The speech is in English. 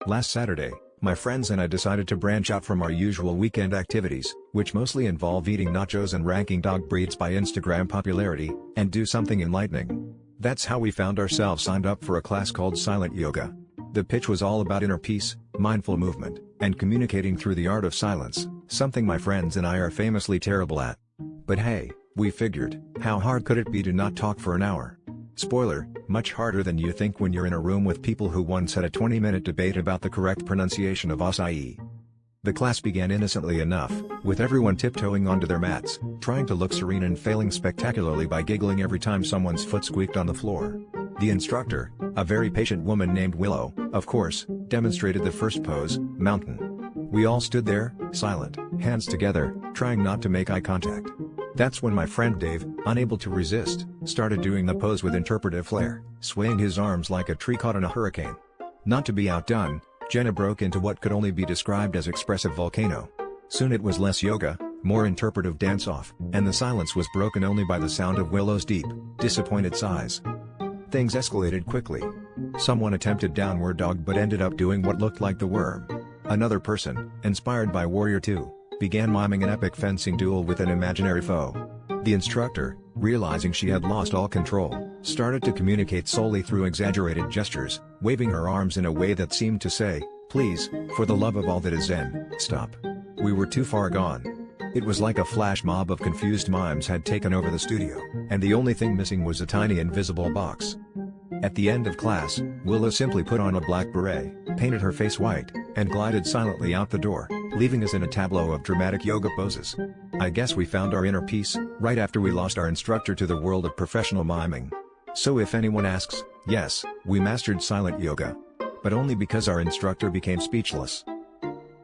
Last Saturday, my friends and I decided to branch out from our usual weekend activities, which mostly involve eating nachos and ranking dog breeds by Instagram popularity, and do something enlightening. That's how we found ourselves signed up for a class called Silent Yoga. The pitch was all about inner peace, mindful movement, and communicating through the art of silence, something my friends and I are famously terrible at. But hey, we figured, how hard could it be to not talk for an hour? Spoiler, much harder than you think when you're in a room with people who once had a 20-minute debate about the correct pronunciation of acai. The class began innocently enough, with everyone tiptoeing onto their mats, trying to look serene and failing spectacularly by giggling every time someone's foot squeaked on the floor. The instructor, a very patient woman named Willow, of course, demonstrated the first pose, mountain. We all stood there, silent, hands together, trying not to make eye contact. That's when my friend Dave, unable to resist, started doing the pose with interpretive flair, swaying his arms like a tree caught in a hurricane. Not to be outdone, Jenna broke into what could only be described as expressive volcano. Soon it was less yoga, more interpretive dance-off, and the silence was broken only by the sound of Willow's deep, disappointed sighs. Things escalated quickly. Someone attempted downward dog but ended up doing what looked like the worm. Another person, inspired by Warrior 2, began miming an epic fencing duel with an imaginary foe. The instructor, realizing she had lost all control, started to communicate solely through exaggerated gestures, waving her arms in a way that seemed to say, "Please, for the love of all that is Zen, stop." We were too far gone. It was like a flash mob of confused mimes had taken over the studio, and the only thing missing was a tiny invisible box. At the end of class, Willow simply put on a black beret, painted her face white, and glided silently out the door, leaving us in a tableau of dramatic yoga poses. I guess we found our inner peace, right after we lost our instructor to the world of professional miming. So if anyone asks, yes, we mastered silent yoga. But only because our instructor became speechless.